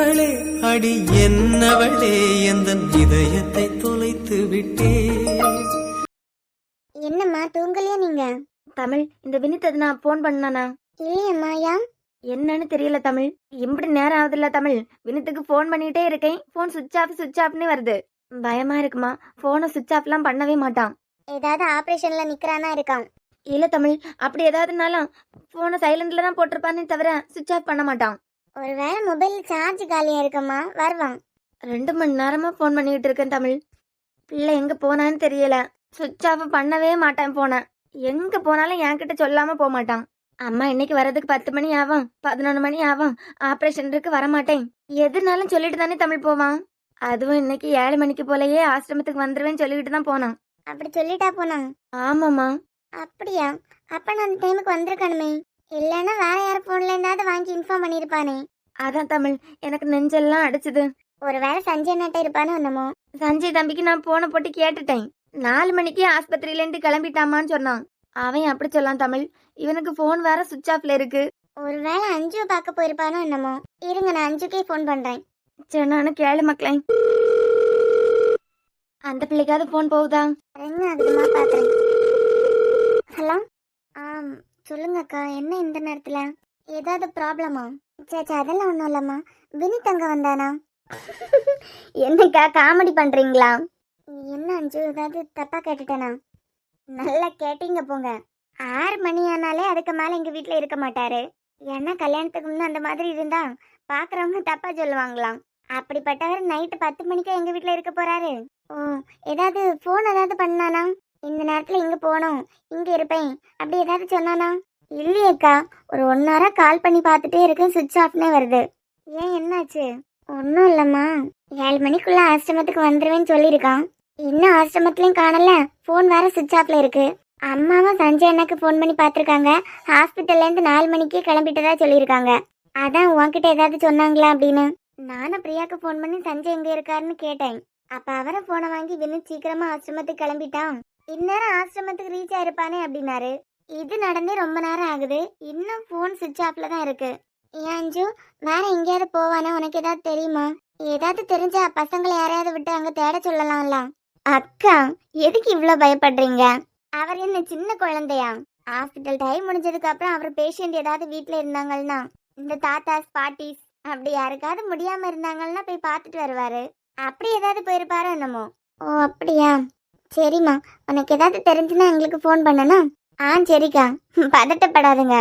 என்னவளே அடி என்னவளே எந்தன் இதயத்தை தொலைத்து விட்டே. என்னம்மா தூங்கலையா நீங்க? தமிழ், இந்த வினித் நான் போன் பண்ணானா? இல்லையம்மா. ஏன்? என்னன்னு தெரியல தமிழ். இப்படி நேரம் ஆகுதுல்ல தமிழ். வினித்துக்கு போன் பண்ணிட்டே இருக்கேன், போன் சுவிட்ச் ஆஃப்னு வருது. பயமா இருக்குமா? போனை சுவிட்ச் ஆஃப்லாம் பண்ணவே மாட்டான். ஏதாவது ஆபரேஷன்ல நிக்கிறானா இருக்கான்? இல்ல தமிழ், அப்படி ஏதாவதுனாலும் போனை சைலண்ட்ல தான் போட்டிருப்பானே தவிர சுவிட்ச் ஆஃப் பண்ண மாட்டான். ஒருவேளை மொபைல் சார்ஜ் காலியா இருக்கம்மா, வருவான். 2 மணி நேரமா போன் பண்ணிட்டு இருக்கேன் தமிழ். பிள்ளை எங்க போனான்னு தெரியல. சுவிட்ச் ஆஃப் பண்ணவே மாட்டான் போன. எங்க போனாலும் என்கிட்ட சொல்லாம போக மாட்டான். அம்மா இன்னைக்கு வர்றதுக்கு 10 மணி ஆகும், 11 மணி ஆகும், ஆப்ரேஷன் இருக்கு வரமாட்டேன், எதுனாலும் சொல்லிட்டு தானே தமிழ் போவான். அதுவும் இன்னைக்கு 7 மணிக்கு போலயே ஆசிரமத்துக்கு வந்துருவேன்னு சொல்லிட்டு தான் போனான். அப்படி சொல்லிட்டா போனான்? ஆமாம்மா. அப்படியா? அப்ப நான் அந்த டைமுக்கு வந்திருக்கணுமே. இல்லைன்னா வேற யார் போன்ல இருந்தாவது வாங்கி இன்ஃபார்ம் பண்ணிருப்பானே. அதான் தமிழ், எனக்கு நெஞ்செல்லாம் அடிச்சுது. ஒருவேளை சஞ்சய் நாட்ட இருப்பானோ என்னமோ. சஞ்சய் தம்பிக்கு நான் போன போட்டு கேட்டுட்டேன். 4 மணிக்கு ஆஸ்பத்திரியிலேருந்து கிளம்பிட்டாமான்னு சொன்னான். அவன் அப்படி சொல்லான் தமிழ். இவனுக்கு போன் வேற சுவிட்ச் ஆஃப்ல இருக்கு. ஒருவேளை அஞ்சு பார்க்க போயிருப்பானோ என்னமோ. இருங்க, நான் அஞ்சுக்கே போன் பண்றேன். சரி, நானும் கேளு மக்களே. அந்த பிள்ளைக்காவது போன் போகுதா? என்ன அதுமா பாக்குறேன். ஹலோ. சொல்லுங்க அக்கா, என்ன இந்த நேரத்துல? ஏதாவது ப்ராப்ளமா? சேச்சா அதெல்லாம் ஒன்றும் இல்லம்மா. வினித் அங்க வந்தானா? என்னக்கா காமெடி பண்றீங்களா? என்ன அஞ்சு, ஏதாவது தப்பா கேட்டுட்டேனா? நல்லா கேட்டீங்க போங்க. 6 மணி ஆனாலே அதுக்கு மேல எங்க வீட்டுல இருக்க மாட்டாரு. ஏன்னா கல்யாணத்துக்கு முன்ன அந்த மாதிரி இருந்தா பாக்குறவங்க தப்பா சொல்லுவாங்களாம். அப்படிப்பட்டவர் நைட்டு 10 மணிக்கு எங்க வீட்டுல இருக்க போறாரு. ஓ, ஏதாவது போன் ஏதாவது பண்ணானா? இந்த நேரத்துல இங்க போனோம், இங்க இருப்பேன், அப்படி ஏதாவது சொன்னானா? இல்லையேக்கா, ஒரு 1 hour கால் பண்ணி பார்த்துட்டே இருக்கு, சுவிட்ச் ஆஃப்னே வருது. ஏன், என்னாச்சு? ஒன்றும் இல்லம்மா. 7 மணிக்குள்ள ஆசிரமத்துக்கு வந்துருவேன்னு சொல்லியிருக்கான். இன்னும் ஆசிரமத்துலயும் காணல, போன் வேற சுவிட்ச் ஆஃப்ல இருக்கு. அம்மாவும் சஞ்சய் அண்ணாக்கு போன் பண்ணி பார்த்துருக்காங்க. ஹாஸ்பிட்டல்ல இருந்து 4 மணிக்கே கிளம்பிட்டதா சொல்லியிருக்காங்க. அதான் உன்கிட்ட ஏதாவது சொன்னாங்களா அப்படின்னு. நானும் பிரியாக்கு போன் பண்ணி சஞ்சய் எங்க இருக்காருன்னு கேட்டேன். அப்ப அவரை போனை வாங்கி வினித் சீக்கிரமா ஆசிரமத்துக்கு கிளம்பிட்டான், இந்நேரம் ஆசிரமத்துக்கு ரீச் ஆயிருப்பானே அப்படின்னாரு. இது நடந்தே ரொம்ப நேரம் ஆகுது, இன்னும் போன் சுவிட்ச் ஆஃப்ல தான் இருக்கு. ஏன் அஞ்சு, வேற எங்கேயாவது போவானா? உனக்கு ஏதாவது தெரியுமா? ஏதாவது தெரிஞ்சா பசங்களை யாரையாவது விட்டு அங்க தேட சொல்லலாம்ல. அக்கா, எதுக்கு இவ்வளவு பயப்படுறீங்க? அவர் என்ன சின்ன குழந்தையா? ஹாஸ்பிட்டல் டைம் முடிஞ்சதுக்கு அப்புறம் அவர் பேஷண்ட் ஏதாவது வீட்டுல இருந்தாங்கன்னா, இந்த தாத்தாஸ் பாட்டிஸ் அப்படி யாருக்காவது முடியாம இருந்தாங்கன்னா போய் பார்த்துட்டு வருவாரு. அப்படி ஏதாவது போயிருப்பாரோ என்னமோ. ஓ அப்படியா, சரிம்மா. உனக்கு ஏதாவது தெரிஞ்சுன்னா எங்களுக்கு ஃபோன் பண்ணனா? சரிக்கா, பதட்டப்படாதுங்க.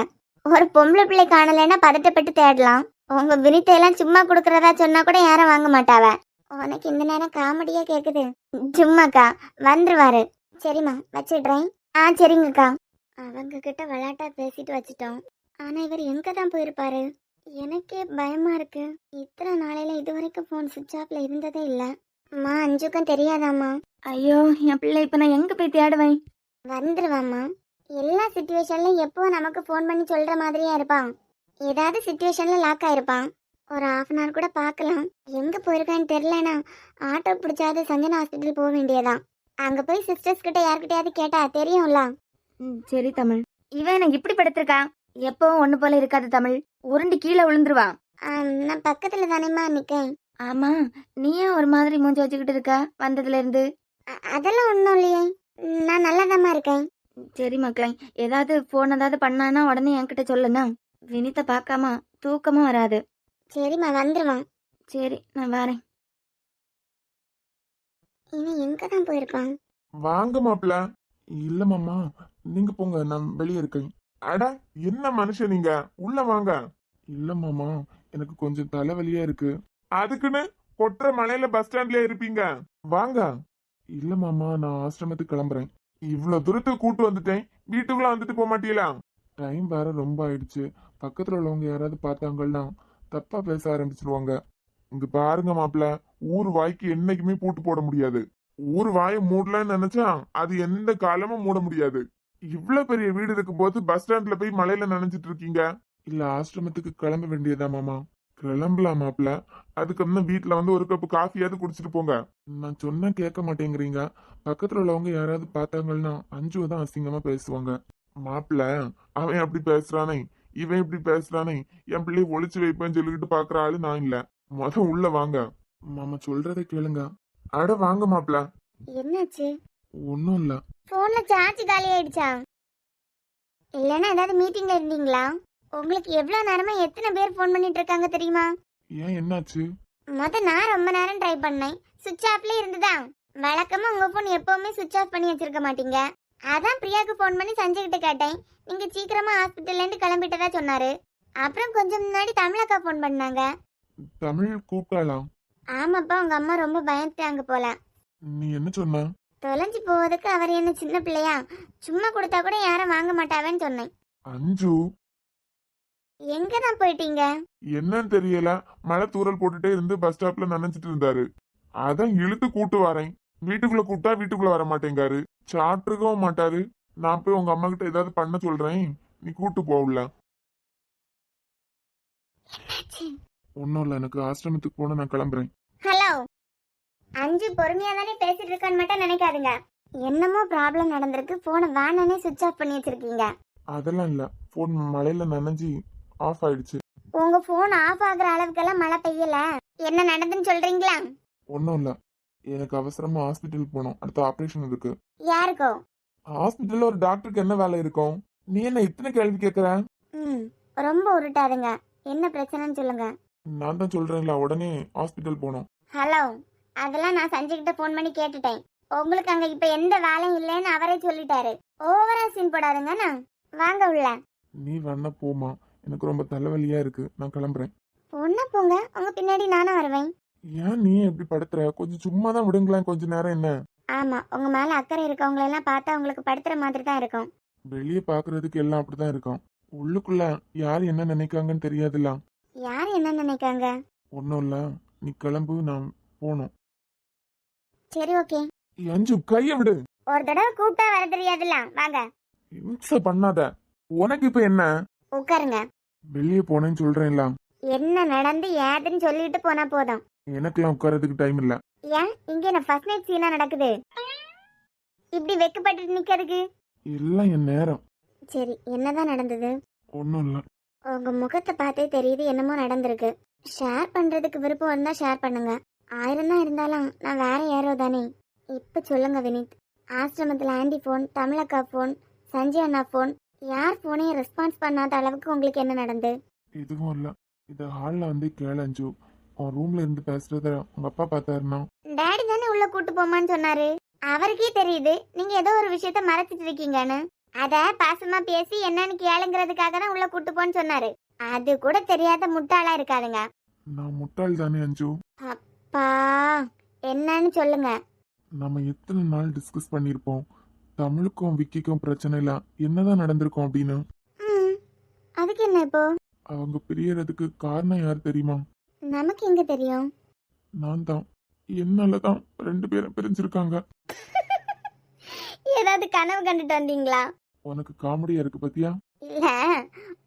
ஒரு பொம்பளை பிள்ளை காணலைன்னா பதட்டப்பட்டு தேடலாம். உங்க வினித்தையெல்லாம் சும்மா கொடுக்கறதா சொன்னா கூட யாரும் வாங்க மாட்டாவ. உனக்கு இந்த நேரம் காமெடியா கேக்குது. சும்மாக்கா, வந்துருவாரு. சரிம்மா, வச்சிடுறேன். சரிங்கக்கா. அவங்க கிட்ட விளையாட்டா பேசிட்டு வச்சிட்டோம். ஆனா இவர் எங்க தான் போயிருப்பாரு? எனக்கே பயமா இருக்கு. இத்தனை நாளையில இது வரைக்கும் போன் சுவிட்ச் ஆஃப்ல இருந்ததே இல்ல. அம்மா, அஞ்சுக்கும் தெரியாதாம்மா? ஐயோ, என் பிள்ளை இப்ப நான் எங்க போய் தேடுவேன்? வந்துருவாம்மா. எல்லா சிச்சுவேஷன்லயும் எப்போ நமக்கு ஃபோன் பண்ணி சொல்ற மாதிரியா இருப்பான். ஏதாவது சிச்சுவேஷன்ல லாக் ஆயிருப்பான். ஒரு 1/2 hour கூட பார்க்கலாம். எங்க போயிருக்கான்னு தெரியலனா ஆட்டோ பிடிச்சாது சஞ்சனா ஹாஸ்பிட்டல் போக வேண்டியதான். அங்க போய் சிஸ்டர்ஸ் கிட்ட யார்கிட்டயாவது கேட்டா தெரியும்ல. சரி தமிழ். இவன் எனக்கு இப்படி படுத்திருக்கா? எப்பவும் ஒண்ணு போல இருக்காது தமிழ், உருண்டு கீழே விழுந்துருவா. நான் பக்கத்துல தானேம்மா நிக்கேன். ஆமா, நீயே ஒரு மாதிரி மூஞ்சி வச்சுக்கிட்டு இருக்க வந்ததுல இருந்து. அதெல்லாம் ஒன்றும் இல்லையே, நான் நல்லாதாம்மா இருக்கேன். சரி மக்களே, ஏதாவது போன் ஏதாவது பண்ணானா உடனே என்கிட்ட சொல்லுங்க. வினித்தை பார்க்காம தூக்கமா வராது. சரிம்மா, வந்துருவான். சரி, நான் வரேன். இவன் எங்க தான் போயிருப்பான்? வாங்க மாப்பிள்ள. இல்ல மாமா, நீங்க போங்க, நான் வெளியே இருக்கேன். அட, என்ன மனுஷன் நீங்க, உள்ள வாங்க. இல்ல மாமா, எனக்கு கொஞ்சம் தலைவலியா இருக்கு. அதுக்குன்னு கொற்ற மலையில பஸ் ஸ்டாண்ட்ல இருப்பீங்க, வாங்க. இல்ல மாமா, நான் ஆசிரமத்துக்கு கிளம்புறேன். இவ்வளவு தூரத்துக்கு கூட்டு வந்துட்டேன், வீட்டுக்குள்ள வந்துட்டு போக மாட்டீங்களா? டைம் வேற ரொம்ப ஆயிடுச்சு. பக்கத்துல உள்ளவங்க யாராவது பார்த்தாங்கன்னா தப்பா பேச ஆரம்பிச்சிருவாங்க. இங்க பாருங்க மாப்பிள்ள, ஊர் வாய்க்கு என்னைக்குமே பூட்டு போட முடியாது. ஊர் வாயை மூடலன்னு நினைச்சா அது எந்த காலமும் மூட முடியாது. இவ்வளவு பெரிய வீடு இருக்கும் போது பஸ் ஸ்டாண்ட்ல போய் மலையில நினைச்சிட்டு இருக்கீங்க. இல்ல ஆசிரமத்துக்கு கிளம்ப வேண்டியதா மாமா? கிளம்பலாம் மாப்பிள்ள. அதுக்கு முன்ன வீட்டுல வந்து ஒரு கப்பு காஃபியாவது குடிச்சிட்டு போங்க. நான் சொன்னா கேட்க மாட்டேங்கிறீங்க. பக்கத்துல உள்ளவங்க யாராவது பார்த்தாங்கன்னா அஞ்சுவதான் அசிங்கமா பேசுவாங்க. மாப்பிள்ள, அவன் அப்படி பேசுறானே, இவன் இப்படி பேசுறானே, என் பிள்ளைய ஒளிச்சு வைப்பேன்னு சொல்லிக்கிட்டு பாக்குற ஆளு நான் இல்ல. உள்ள வாங்க. மாமா சொல்றதை கேளுங்க. அட வாங்க மாப்ள. என்னாச்சு? ஒன்னும் இல்ல. போன்ல சார்ஜ் காலி ஆயிடுச்சா? இல்லைன்னா ஏதாவது மீட்டிங்ல இருந்தீங்களா? உங்களுக்கு எவ்வளவு நேரமா எத்தனை பேர் ஃபோன் பண்ணிட்டு இருக்காங்க தெரியுமா? ஏன் என்னாச்சு? நான் ரொம்ப நேரம் ட்ரை பண்ணேன், சுவிட்ச் ஆஃப்ல இருந்ததா. வழக்கமா உங்க போன் எப்பவுமே சுவிட்ச் ஆஃப் பண்ணி வச்சிருக்க மாட்டீங்க. அதான் பிரியாக்கு ஃபோன் பண்ணி சஞ்சய் கிட்ட கேட்டேன். நீங்க சீக்கிரமா ஹாஸ்பிட்டல்ல இருந்து கிளம்பிட்டதா சொன்னாரு. அப்புறம் கொஞ்சம் முன்னாடி தமிழக்கா ஃபோன் பண்ணாங்க. தமிழ் கூப்பிட்டாளா? ஆமாப்பா, உங்க அம்மா ரொம்ப பயந்துட்டாங்க போல. நீ என்ன சொன்ன? தொலைஞ்சு போவதுக்கு அவர் என்ன சின்ன பிள்ளையா? சும்மா கொடுத்தா கூட யாரும் வாங்க மாட்டாவேன்னு சொன்னேன். அஞ்சு எங்க தான் போயிட்டீங்க? என்னன்னு தெரியல, மழை தூறல் போட்டுட்டே இருந்து பஸ் ஸ்டாப்ல நனைஞ்சிட்டு இருந்தாரு. அதான் இழுத்து கூட்டு வரேன். வீட்டுக்குள்ள கூப்பிட்டா வீட்டுக்குள்ள வர மாட்டேங்காரு, சாப்பிட்டுருக்கவும் மாட்டாரு. நான் போய் உங்க அம்மா கிட்ட ஏதாவது பண்ண சொல்றேன், நீ கூட்டு போகல. ஒன்னும் இல்ல, எனக்கு ஆசிரமத்துக்கு போன, நான் கிளம்புறேன். ஹலோ அஞ்சு, பொறுமையா தானே பேசிட்டு இருக்கான்னு மட்டும் நினைக்காதுங்க. என்னமோ ப்ராப்ளம் நடந்திருக்கு, போனை வேணானே சுவிட்ச் ஆஃப் பண்ணி வச்சிருக்கீங்க. அதெல்லாம் இல்ல, போன் மழையில நனைஞ்சி ஆஃப் ஆயிடுச்சு. உங்க போன் ஆஃப் ஆகுற அளவுக்கெல்லாம் மழை பெய்யல. என்ன நடந்துன்னு சொல்றீங்களா? ஒன்னும் இல்ல, எனக்கு அவசரமா ஹாஸ்பிட்டல் போகணும், அடுத்த ஆபரேஷன் இருக்கு. யாருக்கோ? ஹாஸ்பிட்டல்ல ஒரு டாக்டருக்கு என்ன வேலை இருக்கும்? நீ என்ன இத்தனை கேள்வி கேக்குற? ரொம்ப உருட்டாதுங்க. என்ன பிரச்சனைன்னு சொல்லுங்க. நான் தான் சொல்றேன்ல, உடனே ஹாஸ்பிட்டல் போகணும். ஹலோ, அதெல்லாம் நான் சஞ்சய் கிட்ட போன் பண்ணி கேட்டுட்டேன். உங்களுக்கு அங்க இப்ப எந்த வேலையும் இல்லைன்னு அவரே சொல்லிட்டாரு. ஓவரா சீன் போடாதுங்கண்ணா. வாங்க உள்ள. நீ வேணா போமா, எனக்கு ரொம்ப தலைவலியா இருக்கு, நான் கிளம்புறேன். ஒன்ன போங்க, உங்க பின்னாடி நானும் வருவேன். ஏன் நீ எப்படி படுத்துற? கொஞ்சம் சும்மா தான் விடுங்களேன், கொஞ்ச நேரம். என்ன? ஆமா, உங்க மேல அக்கறை இருக்கவங்க எல்லாம் பார்த்தா உங்களுக்கு படுத்துற மாதிரி தான் இருக்கும். வெளியே பாக்குறதுக்கு எல்லாம் அப்படிதான் இருக்கும், உள்ளுக்குள்ள யார் என்ன நினைக்காங்கன்னு தெரியாதுல்ல. யார் என்ன நினைக்காங்க? ஒன்னும் இல்ல, நீ கிளம்பு, நான் போகணும். சரி, ஓகே. அஞ்சு, கைய விடு. ஒரு தடவை கூப்பிட்டா வர தெரியாதுல்ல, வாங்க. இம்சை பண்ணாத. உனக்கு இப்ப என்ன? உட்காருங்க. வெளியே போனேன்னு சொல்றேன்ல. என்ன நடந்து ஏதுன்னு சொல்லிட்டு போனா போதும். எனக்கெல்லாம் உட்காரதுக்கு டைம் இல்ல. ஏன் இங்க என்ன ஃபர்ஸ்ட் நைட் சீனா நடக்குது? இப்படி வெக்கப்பட்டு நிக்கிறதுக்கு? எல்லாம் என் நேரம். சரி, என்னதான் நடந்தது? ஒன்னும் இல்ல. உங்க முகத்தை பார்த்தே தெரியுது என்னமோ நடந்திருக்கு. ஷேர் பண்றதுக்கு விருப்பம் இருந்தா ஷேர் பண்ணுங்க. 1000 தான் இருந்தாலும் நான் வேற யாரோ தானே. இப்ப சொல்லுங்க வினித். ஆசிரமத்துல ஆண்டி போன், தமிழக்கா போன், சஞ்சய் அண்ணா போன், யார் போனையும் ரெஸ்பான்ஸ் பண்ணாத அளவுக்கு உங்களுக்கு என்ன நடந்து? எதுவும் இல்ல, இத ஹால்ல வந்து கேளஞ்சு. உன் ரூம்ல இருந்து பேசுறத உங்க அப்பா பார்த்தாருன்னா. டாடி தானே உள்ள கூட்டு போமான்னு சொன்னாரு. அவருக்கே தெரியுது நீங்க ஏதோ ஒரு விஷயத்த மறைச்சிட்டு இருக்கீங்கன்னு. அத பாசமா பேசி என்னன்னு கேளுங்கிறதுக்காக தான் உள்ள கூட்டு போன்னு சொன்னாரு. அது கூட தெரியாத முட்டாளா இருக்காதுங்க. நான் முட்டாள் தானே அஞ்சு. அப்பா, என்னன்னு சொல்லுங்க. நம்ம எத்தனை நாள் டிஸ்கஸ் பண்ணிருப்போம், தமிழுக்கும் விக்கிக்கும் பிரச்சனை இல்ல, என்னதான் நடந்திருக்கும் அப்படின்னு. அதுக்கு என்ன இப்போ? அவங்க பிரியறதுக்கு காரணம் யார் தெரியுமா? நமக்கு எங்க தெரியும்? நான் தான். என்னாலதான் 2 பேரும் பிரிஞ்சிருக்காங்க. ஏதாவது கனவு கண்டுட்டு வந்தீங்களா? உனக்கு காமெடியா இருக்கு பத்தியா? இல்ல,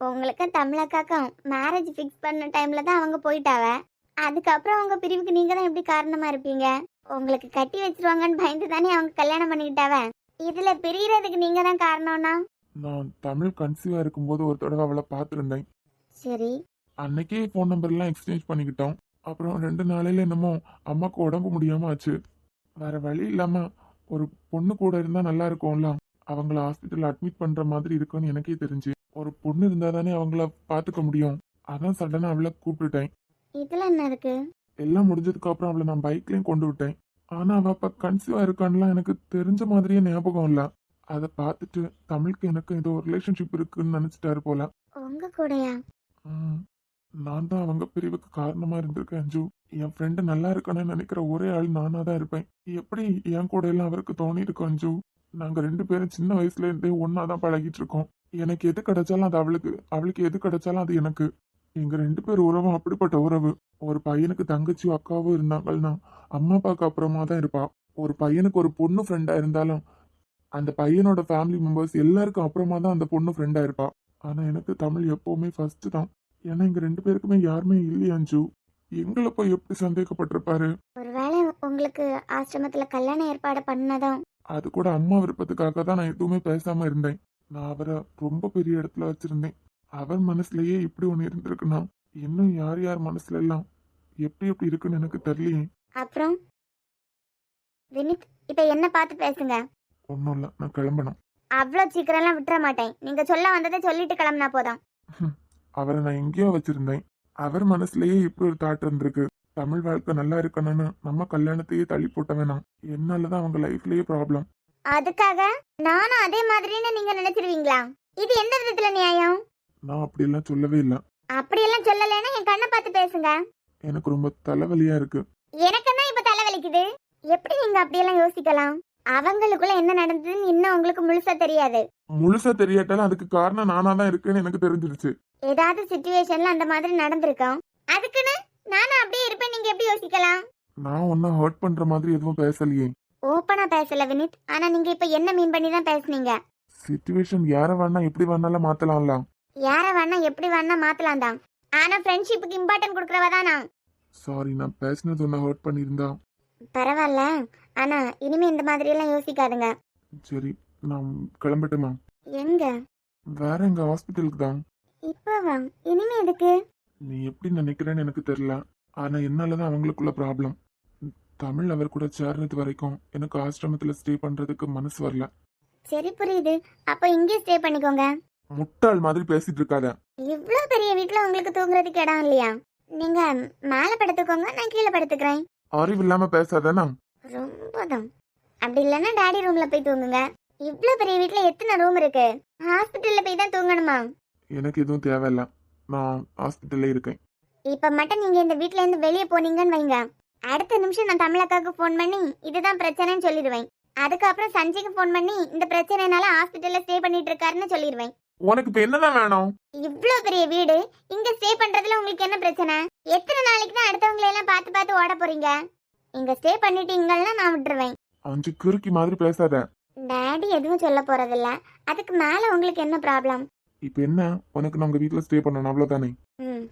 உங்களுக்கு தமிழக்காக்கும் மேரேஜ் ஃபிக்ஸ் பண்ண டைம்ல தான் அவங்க போயிட்டாவ. அதுக்கப்புறம் அவங்க பிரிவுக்கு நீங்க தான் எப்படி காரணமா இருப்பீங்க? உங்களுக்கு கட்டி வச்சிருவாங்கன்னு பயந்து தானே அவங்க கல்யாணம் பண்ணிக்கிட்டாவ. இதுல பிரியறதுக்கு நீங்க தான் காரணம்னா? நான் தமிழ் கன்சீவா இருக்கும்போது ஒரு தடவை அவளை பார்த்துருந்தேன். சரி. அன்னைக்கே ஃபோன் நம்பர்லாம் எக்ஸ்சேஞ்ச் பண்ணிக்கிட்டோம். அப்புறம் 2 நாளையில என்னமோ அம்மாக்கு உடம்பு முடியாம ஆச்சு. வேற வழி இல்லாம ஒரு பொண்ணு கூட இருந்தா நல்லா இருக்கும்ல, அவங்கள ஹாஸ்பிட்டல் அட்மிட் பண்ற மாதிரி இருக்குன்னு எனக்கே தெரிஞ்சு. ஒரு பொண்ணு இருந்தா தானே அவங்கள பாத்துக்க முடியும். அதான் சடனா அவளை கூப்பிட்டுட்டேன். இதுல என்ன இருக்கு? எல்லாம் முடிஞ்சதுக்கு அப்புறம் அவளை நான் பைக்லயும் கொண்டு விட்டேன். ஆனா அவ அப்ப கன்சீவா இருக்கான்லாம் எனக்கு தெரிஞ்ச மாதிரியே ஞாபகம் இல்ல. அதை பார்த்துட்டு தமிழுக்கு எனக்கு ஏதோ ரிலேஷன்ஷிப் இருக்குன்னு நினைச்சிட்டாரு போல. உங்க கூடயா? நான் தான் அவங்க பிரிவுக்கு காரணமா இருந்திருக்கேன் அஞ்சு. என் ஃப்ரெண்டு நல்லா இருக்கணும்னு நினைக்கிற ஒரே ஆள் நானா தான் இருப்பேன். எப்படி என் கூட எல்லாம் அவருக்கு தோணி இருக்கும் அஞ்சு. நாங்க 2 பேரும் சின்ன வயசுல இருந்தே ஒன்னாதான் பழகிட்டு இருக்கோம். எனக்கு எது கிடைச்சாலும் அது அவளுக்கு, அவளுக்கு எது கிடைச்சாலும் அது எனக்கு. எங்க 2 பேர் உறவும் அப்படிப்பட்ட உறவு. ஒரு பையனுக்கு தங்கச்சியும் அக்காவும் இருந்தாங்கன்னா அம்மா அப்பாவுக்கு அப்புறமா தான் இருப்பா. ஒரு பையனுக்கு ஒரு பொண்ணு ஃப்ரெண்டா இருந்தாலும் அந்த பையனோட ஃபேமிலி மெம்பர்ஸ் எல்லாருக்கும் அப்புறமா தான் அந்த பொண்ணு ஃப்ரெண்டா இருப்பா. ஆனா எனக்கு தமிழ் எப்பவுமே ஃபர்ஸ்ட் தான். ஏன்னா எங்க 2 பேருக்குமே யாருமே இல்லையா அஞ்சு. எங்களை போய் எப்படி சந்தேகப்பட்டிருப்பாரு? ஒருவேளை உங்களுக்கு ஆசிரமத்துல கல்யாண ஏற்பாடு பண்ணதும் அது கூட அம்மா விருப்பத்துக்காக தான் நான் எதுவுமே பேசாம இருந்தேன். நான் அவரை ரொம்ப பெரிய இடத்துல வச்சிருந்தேன். அவர் மனசுலயே இப்படி ஒண்ணு இருந்திருக்குன்னா இன்னும் யார் யார் மனசுல எல்லாம் எப்படி எப்படி இருக்குன்னு எனக்கு தெரியலையே. அப்புறம் வினித், இப்ப என்ன பார்த்து பேசுங்க. ஒன்றும் இல்லை, நான் கிளம்பணும். அவ்வளோ சீக்கிரம்லாம் விட்டுற மாட்டேன். நீங்க சொல்ல வந்ததை சொல்லிட்டு கிளம்புனா போதும். அவரை நான் எங்கேயோ வச்சிருந்தேன். அவர் மனசுலயே இப்படி ஒரு தாட் இருந்திருக்கு. தமிழ் வாழ்க்கை நல்லா இருக்கணும்னு நம்ம கல்யாணத்தையே தள்ளி போட்ட வேணாம். என்னாலதான் அவங்க லைஃப்லயே ப்ராப்ளம். அதுக்காக நானும் அதே மாதிரின்னு நீங்க நினைச்சிருவீங்களா? இது எந்த விதத்துல நியாயம்? நான் அப்படியெல்லாம் சொல்லவே இல்லை. அப்படியெல்லாம் சொல்லலைன்னா என் கண்ணை பார்த்து பேசுங்க. எனக்கு ரொம்ப தலைவலியா இருக்கு. எனக்குன்னா இப்ப தலைவலிக்குது. எப்படி நீங்க அப்படியெல்லாம் யோசிக்கலாம்? அவங்களுக்குள்ள என்ன நடந்ததுன்னு இன்னும் உங்களுக்கு முழுசா தெரியாது. முழுசா தெரியாட்டாலும் அதுக்கு காரணம் நானா தான் இருக்குன்னு எனக்கு தெரிஞ்சிருச்சு. ஏதாவது சிச்சுவேஷன்ல அந்த மாதிரி நடந்திருக்கோம். அதுக்குன்னு நானும் அப்படியே இருப்பேன் நீங்க எப்படி யோசிக்கலாம்? நான் ஒன்னும் ஹர்ட் பண்ற மாதிரி எதுவும் பேசலையே. ஓப்பனா பேசல வினித். ஆனா நீங்க இப்ப என்ன மீன் பண்ணி தான் பேசுனீங்க? சிச்சுவேஷன் யார வேணா எப்படி வேணாலும் மாத்தலாம்ல. யார வேணா எப்படி வேணா மாத்தலாம் தான். ஆனா ஃப்ரெண்ட்ஷிப்புக்கு இம்பார்ட்டன்ட் கொடுக்கறவ தான் நான். சாரி, நான் பேசினது ஒன்ன ஹர்ட் பண்ணியிருந்தா. பரவாயில்ல. ஆனா இனிமே இந்த மாதிரி எல்லாம் யோசிக்காதுங்க. சரி, நான் கிளம்பட்டுமா? எங்க? வேற எங்க ஹாஸ்பிட்டலுக்கு தான். இப்பவா? இனிமே எதுக்கு? நீ எப்படி நினைக்கிறேன்னு எனக்கு தெரியல. ஆனா என்னாலதான் அவங்களுக்குள்ள ப்ராப்ளம். தமிழ் அவர் கூட சேர்றது வரைக்கும் எனக்கு ஆசிரமத்துல ஸ்டே பண்றதுக்கு மனசு வரல. சரி புரியுது. அப்ப இங்கே ஸ்டே பண்ணிக்கோங்க. முட்டாள் மாதிரி பேசிட்டு இருக்காத. இவ்ளோ பெரிய வீட்ல உங்களுக்கு தூங்குறதுக்கு இடம் இல்லையா? நீங்க மேல படுத்துக்கோங்க, நான் கீழே படுத்துக்கிறேன். அறிவு இல்லாம பேசாதானா? ரொம்பதான். அப்படி இல்லைன்னா டாடி ரூம்ல போய் தூங்குங்க. இவ்ளோ பெரிய வீட்ல எத்தனை ரூம் இருக்கு? ஹாஸ்பிட்டல்ல போய் தான் தூங்கணுமா? எனக்கு எதுவும் தேவையில்ல, நான் ஹாஸ்பிட்டல்ல இருக்கேன். இப்ப மட்டும் நீங்க இந்த வீட்ல இருந்து வெளியே போனீங்கன்னு வைங்க, அடுத்த நிமிஷம் நான் தமிழக்காவுக்கு ஃபோன் பண்ணி இதுதான் பிரச்சனைன்னு சொல்லிடுவேன். அதுக்கப்புறம் சஞ்சய்க்கு ஃபோன் பண்ணி இந்த பிரச்சனைனால ஹாஸ்பிட்டல்ல ஸ்டே பண்ணிட்டு இருக்காருன்னு சொல்லிடுவேன். உனக்கு இப்ப என்னதான் வேணும்? இவ்ளோ பெரிய வீடு, இங்க ஸ்டே பண்றதுல உங்களுக்கு என்ன பிரச்சனை? எத்தனை நாளைக்கு தான் அடுத்தவங்களை எல்லாம் பார்த்து பார்த்து ஓட போறீங்க? இங்க ஸ்டே பண்ணிட்டீங்கன்னா நான் விட்டுருவேன். அஞ்சு கிறுக்கி மாதிரி பேசாத. டாடி எதுவும் சொல்ல போறதில்ல. அதுக்கு மேல உங்களுக்கு என்ன ப்ராப்ளம்? இப்ப என்ன, உனக்கு நான் உங்க வீட்டுல ஸ்டே பண்ணணும் அவ்வளவுதானே? ம்.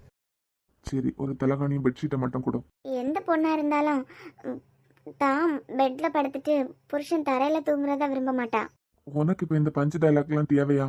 சரி, ஒரு தலைகாணியும் பெட்ஷீட்டை மட்டும் கொடு. எந்த பொண்ணா இருந்தாலும் தான் பெட்ல படுத்துட்டு புருஷன் தரையில தூங்குறத விரும்ப மாட்டா. உனக்கு இப்ப இந்த பஞ்சு டைலாக் எல்லாம் தேவையா?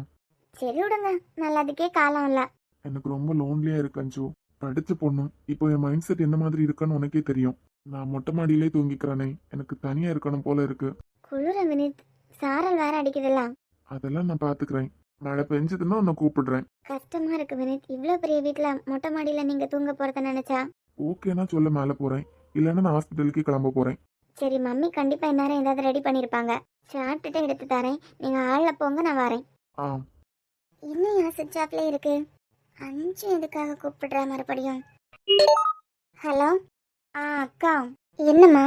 சரி விடுங்க, நல்லதுக்கே காலம் இல்ல. எனக்கு ரொம்ப லோன்லியா இருக்கு அஞ்சு. படிச்ச பொண்ணு, இப்போ என் மைண்ட் செட் என்ன மாதிரி இருக்குன்னு உனக்கே தெரியும். நான் மொட்டை மாடியிலே தூங்கிக்கிறேனே, எனக்கு தனியா இருக்கணும் போல இருக்கு. குளிர வினித், சாரல் வேற அடிக்குதுல்ல. அதெல்லாம் நான் பாத்துக்கிறேன். மழை பெஞ்சதுன்னா உன்னை கூப்பிடுறேன். கஷ்டமா இருக்கு வினித். இவ்ளோ பெரிய வீட்ல மொட்டை மாடியில நீங்க தூங்க போறத நினைச்சா. ஓகேனா சொல்ல மேல போறேன், இல்லைன்னா நான் ஹாஸ்பிட்டலுக்கு கிளம்ப போறேன். சரி, மம்மி கண்டிப்பா இந்நேரம் ஏதாவது ரெடி பண்ணிருப்பாங்க. சாப்பிட்டுட்டு எடுத்து தரேன், நீங்க ஆள்ல போங்க, நான் வரேன். ஆ, இன்னும் என் சுவிட்ச் ஆஃப்ல இருக்கு. அஞ்சு எதுக்காக கூப்பிடுற மறுபடியும்? ஹலோ. அக்கா. என்னம்மா?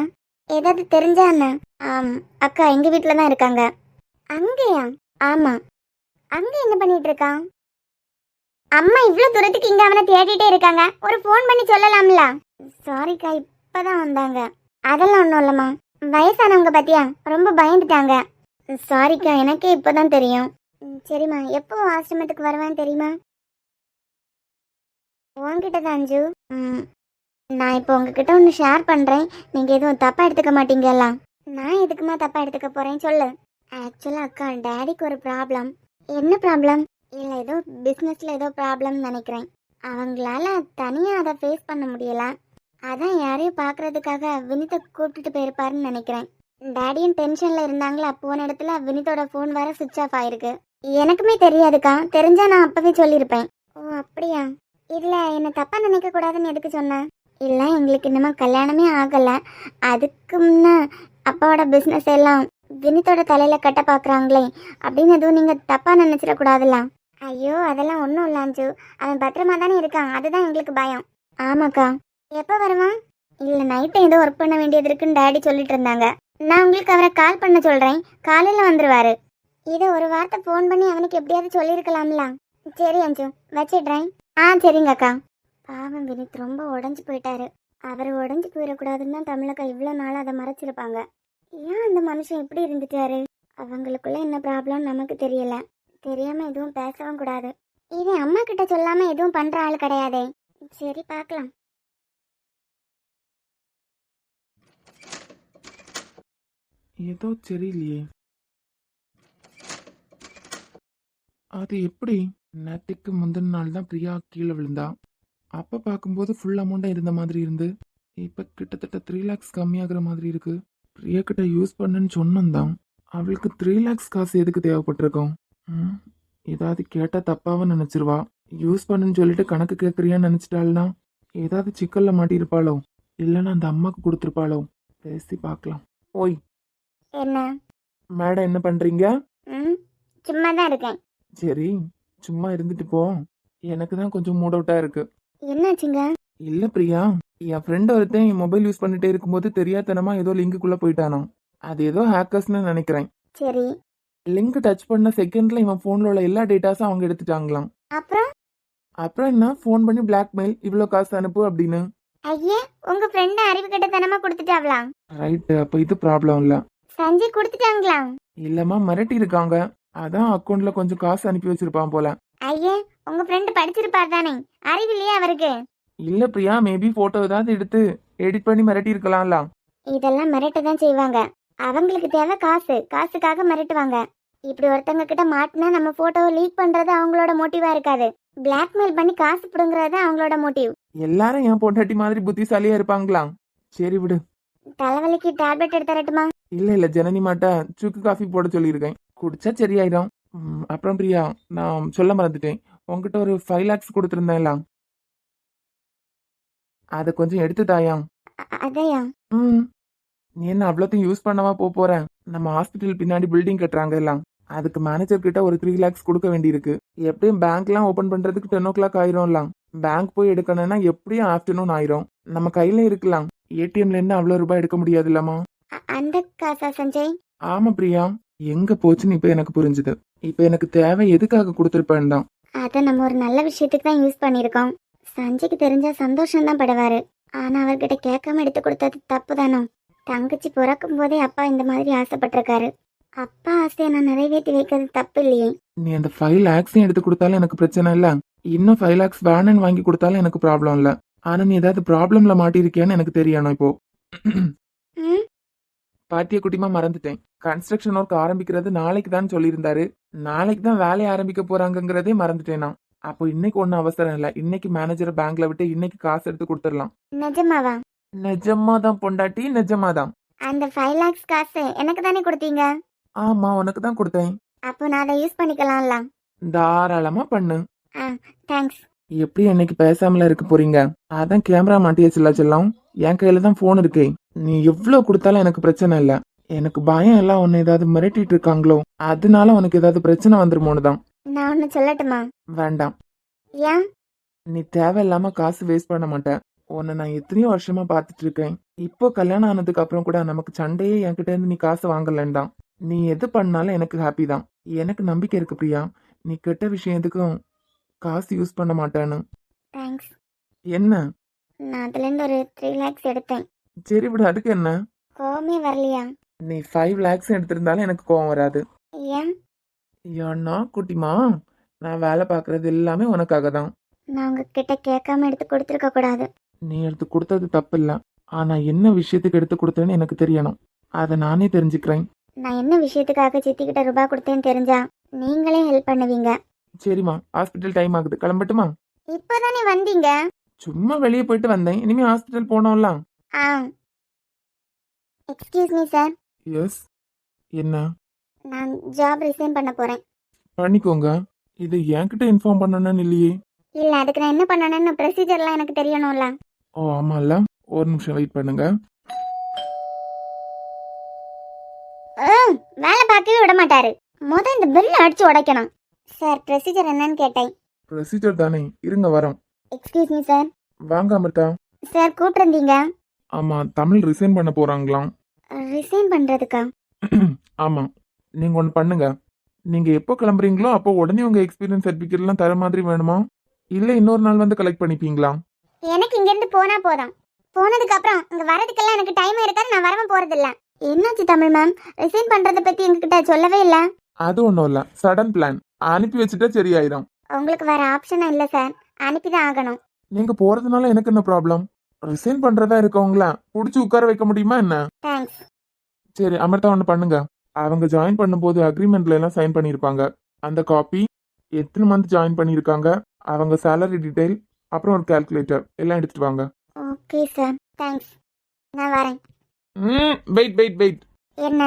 ஏதாவது தெரிஞ்சா என்ன? அக்கா எங்க வீட்டில தான் இருக்காங்க. அங்கேயா? ஆமா. அங்க என்ன பண்ணிட்டு இருக்கான்? அம்மா இவ்ளோ தூரத்துக்கு இங்க அவனை தேடிட்டே இருக்காங்க. ஒரு ஃபோன் பண்ணி சொல்லலாம்ல? சாரிக்கா, இப்பதான் வந்தாங்க. அதெல்லாம் ஒன்றும் இல்லம்மா. வயசானவங்க பாத்தியா, ரொம்ப பயந்துட்டாங்க. சாரிக்கா, எனக்கே இப்பதான் தெரியும். சரிம்மா, எப்போ ஆசிரமத்துக்கு வருவேன்னு தெரியுமா? உங்ககிட்ட தான் அஞ்சு. நான் இப்போ உங்ககிட்ட ஒன்று ஷேர் பண்ணுறேன். நீங்கள் எதுவும் தப்பாக எடுத்துக்க மாட்டீங்கல்ல? நான் எதுக்குமா தப்பாக எடுத்துக்க போகிறேன் சொல்லு. ஆக்சுவலாக அக்கா, டேடிக்கு ஒரு ப்ராப்ளம். என்ன ப்ராப்ளம்? இல்லை, ஏதோ பிஸ்னஸில் ஏதோ ப்ராப்ளம்னு நினைக்கிறேன். அவங்களால தனியாக அதை ஃபேஸ் பண்ண முடியலை. அதான் யாரையும் பார்க்குறதுக்காக வினித்தை கூப்பிட்டுட்டு போயிருப்பாருன்னு நினைக்கிறேன். டேடியும் டென்ஷனில் இருந்தாங்களா, போன இடத்துல வினித்தோட ஃபோன் வேற சுவிட்ச் ஆஃப் ஆயிருக்கு. எனக்குமே தெரியாதுக்கா, தெரிஞ்சா நான் அப்பவே சொல்லியிருப்பேன். ஓ அப்படியா? இதில் என்னை தப்பாக நினைக்கக்கூடாதுன்னு எதுக்கு சொன்னேன்? இல்லை, எங்களுக்கு இன்னமும் கல்யாணமே ஆகலை. அதுக்கு முன்னே அப்பாவோட பிஸ்னஸ் எல்லாம் வினித்தோட தலையில் கட்ட பார்க்குறாங்களே அப்படின்னு எதுவும் நீங்கள் தப்பாக நினச்சிடக்கூடாதுல்ல? ஐயோ, அதெல்லாம் ஒன்றும் இல்லை அஞ்சு. அவன் பத்திரமா தானே இருக்கான், அதுதான் எங்களுக்கு பயம். ஆமாக்கா. எப்போ வருவான்? இல்லை, நைட்டு ஏதோ ஒர்க் பண்ண வேண்டியது இருக்குன்னு டேடி சொல்லிட்டு இருந்தாங்க. நான் உங்களுக்கு அவரை கால் பண்ண சொல்கிறேன், காலையில் வந்துடுவார். இதை ஒரு வார்த்தை ஃபோன் பண்ணி அவனுக்கு எப்படியாவது சொல்லியிருக்கலாம்ல? சரி அஞ்சு, வச்சிடுறேன். சரிங்க அக்கா. பாவம் வினித் ரொம்ப உடஞ்சி போயிட்டாரு. அவர் உடஞ்சி போயிடக்கூடாதுன்னு தான் தமிழக்கா இவ்வளோ நாள் அதை மறைச்சிருப்பாங்க. ஏன் அந்த மனுஷன் இப்படி இருந்துட்டாரு? அவங்களுக்குள்ள என்ன ப்ராப்ளம் நமக்கு தெரியல. தெரியாம எதுவும் பேசவும் கூடாது. இது அம்மா கிட்ட சொல்லாம எதுவும் பண்ற ஆள் கிடையாதே. சரி, பார்க்கலாம். ஏதோ சரியில்லையே. அது எப்படி? நேற்றுக்கு முந்தின நாள் தான் பிரியா கீழே விழுந்தா. அப்ப பார்க்கும்போது ஃபுல் அமௌண்டா இருந்த மாதிரி இருந்து இப்ப கிட்டத்தட்ட 3 lakhs கம்மியாகிற மாதிரி இருக்கு. பிரியா கிட்ட யூஸ் பண்ணுன்னு சொன்னோம் தான். அவளுக்கு 3 lakhs காசு எதுக்கு தேவைப்பட்டிருக்கும்? ம், ஏதாவது கேட்டா தப்பாவ நினைச்சிருவா. யூஸ் பண்ணுன்னு சொல்லிட்டு கணக்கு கேட்கறியான்னு நினைச்சிட்டாள்னா ஏதாவது சிக்கல்ல மாட்டியிருப்பாளோ, இல்லைன்னா அந்த அம்மாக்கு கொடுத்துருப்பாளோ. பேசி பார்க்கலாம். ஓய் என்ன? மேடம், என்ன பண்றீங்க? ம் சும்மா தான் இருக்கேன். சரி, சும்மா இருந்துட்டு போ. எனக்கு தான் கொஞ்சம் மூட் அவுட்டா இருக்கு. என்னாச்சுங்க? இல்ல பிரியா, என் ஃப்ரெண்ட் ஒருத்தன் மொபைல் யூஸ் பண்ணிட்டே இருக்கும்போது தெரியாதனமா ஏதோ லிங்குக்குள்ள போயிட்டானோ. அது ஏதோ ஹேக்கர்ஸ்னு நினைக்கிறேன். சரி, லிங்க் டச் பண்ண செகண்ட்ல இவன் போன்ல உள்ள எல்லா டேட்டாஸும் அவங்க எடுத்துட்டாங்களாம். அப்புறம்? அப்புறம் என்ன, ஃபோன் பண்ணி பிளாக்மெயில், இவ்வளோ காசு அனுப்பு அப்படின்னு. ஐயே, உங்க ஃப்ரெண்ட் அறிவு கட்டத்தனமா கொடுத்துட்டாங்களா? ரைட்டு, அப்போ இது ப்ராப்ளம் இல்ல. சஞ்சய் கொடுத்துட்டாங்களா? இல்லம்மா, மிரட்டி இருக்காங்க. அதான் அக்கௌண்ட்ல கொஞ்சம் காசு அனுப்பி வச்சிருப்பான் போல. ஐயே, உங்க ஃப்ரெண்ட் படிச்சிருப்பார் தானே, அறிவு இல்லையா அவருக்கு? இல்ல பிரியா, மேபி போட்டோ ஏதாவது எடுத்து எடிட் பண்ணி மிரட்டி இருக்கலாம்ல. இதெல்லாம் மிரட்ட தான் செய்வாங்க. அவங்களுக்கு தேவை காசு, காசுக்காக மிரட்டுவாங்க. இப்படி ஒருத்தங்க கிட்ட மாட்டினா நம்ம போட்டோவை லீக் பண்றது அவங்களோட மோட்டிவா இருக்காது. பிளாக்மெயில் பண்ணி காசு பிடுங்குறது அவங்களோட மோட்டிவ். எல்லாரும் என் பொண்டாட்டி மாதிரி புத்திசாலியா இருப்பாங்களா? சரி விடு. தலைவலிக்கு டேப்லெட் எடுத்து தரட்டுமா? இல்ல ஜனனி மாட்ட சுக்கு காஃபி போட சொல்லியிருக்கேன், குடிச்சா சரியாயிடும். அப்புறம் பிரியா, நான் சொல்ல மறந்துட்டேன். உங்ககிட்ட ஒரு 5 lakhs கொடுத்துருந்தேன்ல, அதை கொஞ்சம் எடுத்து தாயா. அதையா? ம், நீ என்ன அவ்வளோத்தையும் யூஸ் பண்ணவா போறேன்? நம்ம ஹாஸ்பிட்டல் பின்னாடி பில்டிங் கட்டுறாங்க எல்லாம், அதுக்கு மேனேஜர் கிட்ட ஒரு 3 lakhs கொடுக்க வேண்டியிருக்கு. எப்படியும் பேங்க்லாம் ஓபன் பண்றதுக்கு 10 o'clock ஆயிரும்லாம். பேங்க் போய் எடுக்கணும்னா எப்படியும் ஆஃப்டர்நூன் ஆயிரும். நம்ம கையில இருக்கலாம், ஏடிஎம்ல இருந்து அவ்வளோ ரூபாய் எடுக்க முடியாது இல்லம்மா. அந்த காசா சஞ்சய்? ஆமா பிரியா, எங்க போச்சுன்னு இப்ப எனக்கு புரிஞ்சுது. இப்ப எனக்கு தேவை எதுக்காக கொடுத்துருப்பேன் தான். அதை நம்ம ஒரு நல்ல விஷயத்துக்கு தான் யூஸ் பண்ணியிருக்கோம். சஞ்சய்க்கு தெரிஞ்சா சந்தோஷம் தான் படுவாரு. ஆனா அவர்கிட்ட கேட்காம எடுத்து கொடுத்தது தப்பு தானோ? தங்கச்சி பிறக்கும் போதே அப்பா இந்த மாதிரி ஆசைப்பட்டிருக்காரு. அப்பா ஆசையை நான் நிறைவேற்றி வைக்கிறது தப்பு இல்லையே. நீ அந்த 5 lakhs எடுத்து கொடுத்தாலும் எனக்கு பிரச்சனை இல்ல. இன்னும் 5 lakhs வேணும்னு வாங்கி கொடுத்தாலும் எனக்கு ப்ராப்ளம் இல்ல. ஆனா நீ ஏதாவது ப்ராப்ளம்ல மாட்டிருக்கியான்னு எனக்கு தெரியணும் இப்போ. ம் பாட்டிய குட்டிமா மறந்துட்டேன். கன்ஸ்ட்ரக்ஷன் ஒர்க் ஆரம்பிக்கிறது நாளைக்கு தான் சொல்லியிருந்தாரு. நாளைக்கு தான் வேலையை ஆரம்பிக்க போறாங்கங்கிறதே மறந்துட்டேன் நான். அப்போ இன்னைக்கு ஒன்றும் அவசரம் இல்லை. இன்னைக்கு மேனேஜரை பேங்க்ல விட்டு இன்னைக்கு காசு எடுத்து கொடுத்துடலாம். நிஜமாவா? நிஜமாதான் பொண்டாட்டி, நிஜமாதான். அந்த 5 lakhs காசு எனக்கு தானே கொடுத்தீங்க? ஆமா, உனக்கு தான் கொடுத்தேன். அப்போ நான் அதை யூஸ் பண்ணிக்கலாம்ல? தாராளமா பண்ணு. ஆ, தேங்க்ஸ். எப்படி அன்னைக்கு பேசாமல இருக்க போறீங்க? அதான் கேமரா மாட்டியாச்சுல செல்லம். என் கையில தான் போன் இருக்கே. நீ எவ்வளவு கொடுத்தாலும் எனக்கு பிரச்சனை இல்ல. எனக்கு பயம் எல்லாம் உன்னை ஏதாவது மிரட்டிட்டு இருக்காங்களோ, அதனால உனக்கு ஏதாவது பிரச்சனை வந்துருமோன்னு தான். நான் ஒன்று சொல்லட்டுமா? வேண்டாம். ஏன்? நீ தேவையில்லாம காசு வேஸ்ட் பண்ண மாட்டேன். உன்னை நான் எத்தனையோ வருஷமா பார்த்துட்டு இருக்கேன். இப்போ கல்யாணம் ஆனதுக்கு அப்புறம் கூட நமக்கு சண்டையே என்கிட்ட இருந்து நீ காசு வாங்கலன்னு தான். நீ எது பண்ணாலும் எனக்கு ஹாப்பி தான். எனக்கு நம்பிக்கை இருக்கு பிரியா, நீ கெட்ட விஷயம் எதுக்கும் காசு யூஸ் பண்ண மாட்டேன்னு. தேங்க்ஸ். என்ன? நான் அதுலேருந்து ஒரு 3 lakhs எடுத்தேன். சரி விடு, அதுக்கு என்ன? கோவமே வரலையா? நீ 5 lakhs எடுத்திருந்தாலும் எனக்கு கோவம் வராது. ஏன்? ஏன்னா குட்டிமா, நான் வேலை பார்க்கறது எல்லாமே உனக்காக தான். நான் உங்ககிட்ட கேட்காம எடுத்து கொடுத்துருக்க கூடாது. நீ எடுத்து கொடுத்தது தப்பு இல்ல. ஆனா என்ன விஷயத்துக்கு எடுத்து கொடுத்தேன்னு எனக்கு தெரியணும். அதை நானே தெரிஞ்சுக்கிறேன். நான் என்ன விஷயத்துக்காக சித்திக்கிட்ட ரூபாய் கொடுத்தேன்னு தெரிஞ்சா நீங்களே ஹெல்ப் பண்ணுவீங்க. சரிம்மா, ஹாஸ்பிட்டல் டைம் ஆகுது, கிளம்பட்டுமா? இப்போதானே வந்தீங்க. சும்மா வெளியே போயிட்டு வந்தேன், இனிமே ஹாஸ்பிட்டல் போனோம்லாம். ஆ, எக்ஸ்கியூஸ் மீ சார். எஸ். என்ன? நான் ஜாப் ரிசைன் பண்ண போறேன். பண்ணிக்கோங்க. இது என்கிட்ட இன்ஃபார்ம் பண்ணணும்னு இல்லையே. இல்ல, அதுக்கு நான் என்ன பண்ணணும்னு ப்ரொசீஜர்லாம் எனக்கு தெரியணும்ல. ஓ ஆமால்ல, ஒரு நிமிஷம் வெயிட் பண்ணுங்க. வேலை பார்க்கவே விட மாட்டாரு. இந்த பில் அடிச்சு உடைக்கணும். சார், ப்ரொசீஜர் என்னன்னு கேட்டேன். ப்ரொசீஜர் தானே, இருங்க வரோம். Excuse me sir. வாங்க அமிர்தா. சார் கூப்பிட்டுருந்தீங்க? ஆமா, தமிழ் ரிசைன் பண்ண போறாங்களாம். ரிசைன் பண்றதுக்கா? ஆமா, நீங்க ஒன்று பண்ணுங்க. நீங்க எப்போ கிளம்புறீங்களோ அப்போ உடனே உங்க எக்ஸ்பீரியன்ஸ் சர்டிஃபிகேட்லாம் தர மாதிரி வேணுமா, இல்ல இன்னொரு நாள் வந்து கலெக்ட் பண்ணிப்பீங்களா? எனக்கு இங்க இருந்து போனா போதும். போனதுக்கு அப்புறம் இங்க வரதுக்கெல்லாம் எனக்கு டைம் இருக்காது. நான் வரவும் போறது இல்ல. என்னாச்சு தமிழ் மேம், ரிசைன் பண்றத பத்தி எங்ககிட்ட சொல்லவே இல்ல. அது ஒன்றும் இல்ல, சடன் பிளான். அனுப்பி வச்சுட்டா சரியாயிடும். உங்களுக்கு வேற ஆப்ஷனா இல்ல சார், அனுப்பிதான் ஆகணும். நீங்க போறதுனால எனக்கு என்ன ப்ராப்ளம்? ரிசைன் பண்றதா இருக்கவங்கள புடிச்சு உட்கார வைக்க முடியுமா என்ன? தேங்க்ஸ். சரி அமிர்தா, ஒன்று பண்ணுங்க. அவங்க ஜாயின் பண்ணும்போது அக்ரிமெண்ட்ல எல்லாம் சைன் பண்ணியிருப்பாங்க. அந்த காப்பி, எத்தனை மந்த் ஜாயின் பண்ணியிருக்காங்க, அவங்க சேலரி டீடைல், அப்புறம் ஒரு கால்குலேட்டர் எல்லாம் எடுத்துட்டு வாங்க. Okay sir, thanks. நான் வரேன். வெயிட் வெயிட் வெயிட், என்ன?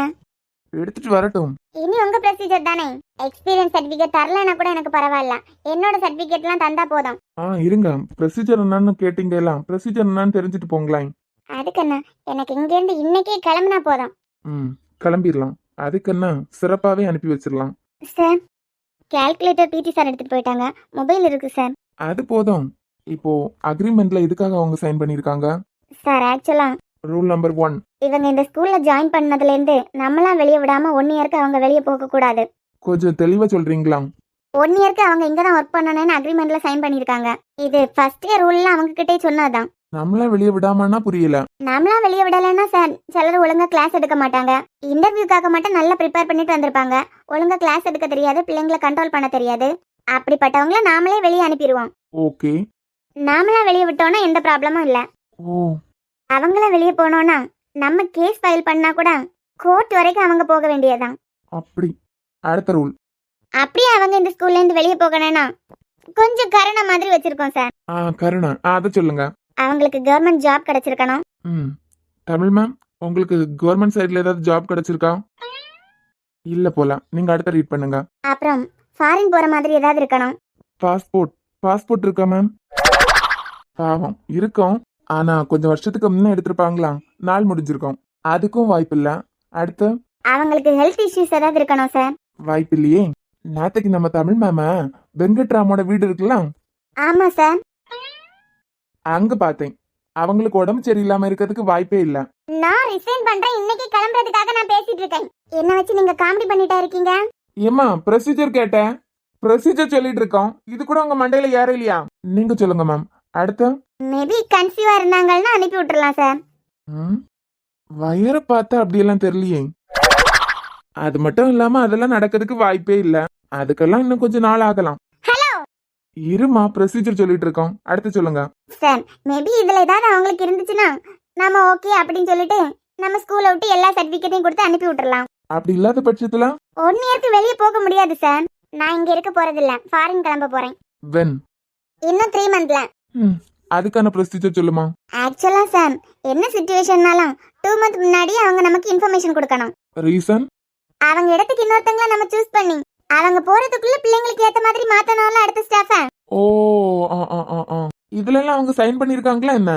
எடுத்துட்டு வரட்டும். இனி உங்க ப்ரொசீஜர் தானே. எக்ஸ்பீரியன்ஸ் சர்டிபிகேட் தரலனா கூட எனக்கு பரவாயில்ல, என்னோட சர்டிபிகேட்லாம் தந்தா போதும். இருங்க, ப்ரொசீஜர் என்னன்னு கேட்டீங்க, எல்லாம் ப்ரொசீஜர் என்னன்னு தெரிஞ்சுட்டு போங்களேன். அதுக்கு என்ன, எனக்கு இங்கேருந்து இன்னைக்கே கிளம்புனா போதும். கிளம்பிடலாம். அதுக்கு என்ன, சிறப்பாவே அனுப்பி வச்சிடலாம். சார், கால்குலேட்டர் பிடி சார் எடுத்துட்டு போயிட்டாங்க, மொபைல் இருக்கு சார். அது போதும். இப்போ அக்ரிமெண்ட்ல எதுக்காக அவங்க சைன் பண்ணிருக்காங்க? சார், ஆக்சுவலா ரூல் நம்பர் 1, இவங்க இந்த ஸ்கூல்ல ஜாயின் பண்ணதுல இருந்து நம்மளாம் வெளியே விடாம 1 இயருக்கு அவங்க வெளியே போக கூடாது. கொஞ்சம் தெளிவா சொல்றீங்களா? 1 இயருக்கு அவங்க இங்க தான் ஒர்க் பண்ணணும்னு அக்ரிமெண்ட்ல சைன் பண்ணிருக்காங்க. இது ஃபர்ஸ்ட் இயர் ரூல்ல அவங்க கிட்டே சொன்னதுதான். நம்மளா வெளியே விடாமன்னா புரியல. நம்மளாம் வெளியே விடலைன்னா சார், சிலர் ஒழுங்கா கிளாஸ் எடுக்க மாட்டாங்க. இன்டர்வியூக்காக மட்டும் நல்லா ப்ரிப்பேர் பண்ணிட்டு வந்திருப்பாங்க. ஒழுங்கா கிளாஸ் எடுக்க தெரியாது, பிள்ளைங்களை கண்ட்ரோல் பண்ண தெரியாது. அப்படிப்பட்டவங்கள நாமளே வெளியே அனுப்பிடுவோம். ஓகே. நாமளா வெளியே விட்டோம்னா எந்த ப்ராப்ளமும் இல்ல. ஓ, அவங்கள வெளியே போனோம்னா நம்ம கேஸ் ஃபைல் பண்ணா கூட கோர்ட் வரைக்கும் அவங்க போக வேண்டியதுதான். அப்படி. அடுத்த ரூல். அப்படியே அவங்க இந்த ஸ்கூல்ல இருந்து வெளியே போகணும்னா கொஞ்சம் கருணை மாதிரி வச்சிருக்கோம் சார். கருணா, அதை சொல்லுங்க. அவங்களுக்கு கவர்மெண்ட் ஜாப் கிடைச்சிருக்கணும். தமிழ் மேம், உங்களுக்கு கவர்மெண்ட் சைடுல ஏதாவது ஜாப் கிடைச்சிருக்கா? இல்ல போல. நீங்க அடுத்த ரீட் பண்ணுங்க. அப்புறம் ஃபாரின் போற மாதிரி ஏதாவது இருக்கணும். பாஸ்போர்ட் இருக்கா மேம்? பாவம் இருக்கும். ஆனா கொஞ்சம் வருஷத்துக்கு முன்ன எடுத்திருப்பாங்களா, நாள் முடிஞ்சிருக்கும். அதுக்கும் வாய்ப்பு இல்ல. அடுத்து அவங்களுக்கு ஹெல்த் இஷ்யூஸ் ஏதாவது இருக்கணும் சார். வாய்ப்பு இல்லையே. நேத்தைக்கு நம்ம தமிழ் மேம வெங்கட்ராமோட வீடு இருக்குல்ல, ஆமா சார். அங்க பார்த்தேன். அவங்களுக்கு உடம்பு சரியில்லாம இருக்கிறதுக்கு வாய்ப்பே இல்ல. நான் ரிசைன் பண்றேன், இன்னைக்கு கிளம்புறதுக்காக நான் பேசிட்டு இருக்கேன். என்ன வச்சு நீங்க காமெடி பண்ணிட்டா இருக்கீங்க? ஏமா ப்ரொசீஜர் கேட்டேன், ப்ரொசீஜர் சொல்லிட்டு இருக்கோம். இது கூட உங்க மண்டையில ஏற இல்லையா? நீங்க சொல்லுங்க மேம். அடுத்து மேபி கன்சீவா இருந்தாங்கன்னா அனுப்பி விட்டுறலாம் சார். வயரை பார்த்தா அப்படியெல்லாம் தெரியலையே. அது மட்டும் இல்லாம அதெல்லாம் நடக்கிறதுக்கு வாய்ப்பே இல்ல. அதுக்கெல்லாம் இன்னும் கொஞ்சம் நாள் ஆகலாம். ஹலோ, இருமா, ப்ரொசீஜர் சொல்லிட்டு இருக்கோம். அடுத்து சொல்லுங்க சார். மேபி இதுல ஏதாவது அவங்களுக்கு இருந்துச்சுன்னா நம்ம ஓகே அப்படின்னு சொல்லிட்டு நம்ம ஸ்கூலை விட்டு எல்லா சர்டிபிகேட்டையும் கொடுத்து அனுப்பி விட்டுறலாம். அப்படி இல்லாத பட்சத்துல 1 இயருக்கு வெளியே போக முடியாது சார். நான் இங்க இருக்க போறது இல்ல, ஃபாரின் கிளம்ப போறேன். வென்? இன்னும் 3 மந்த்ல. அதுக்கான ப்ரொசீஜர் சொல்லுமா? ஆக்சுவலா சார், என்ன சிச்சுவேஷன்னாலும் 2 மந்த் முன்னாடி அவங்க நமக்கு இன்ஃபர்மேஷன் கொடுக்கணும். ரீசன்? அவங்க இடத்துக்கு இன்னொருத்தங்கள நம்ம சூஸ் பண்ணி அவங்க போறதுக்குள்ள பிள்ளைங்களுக்கு ஏத்த மாதிரி மாத்தணும்ல அடுத்த ஸ்டாஃப. ஓ, இதுல எல்லாம் அவங்க சைன் பண்ணிருக்காங்களா என்ன?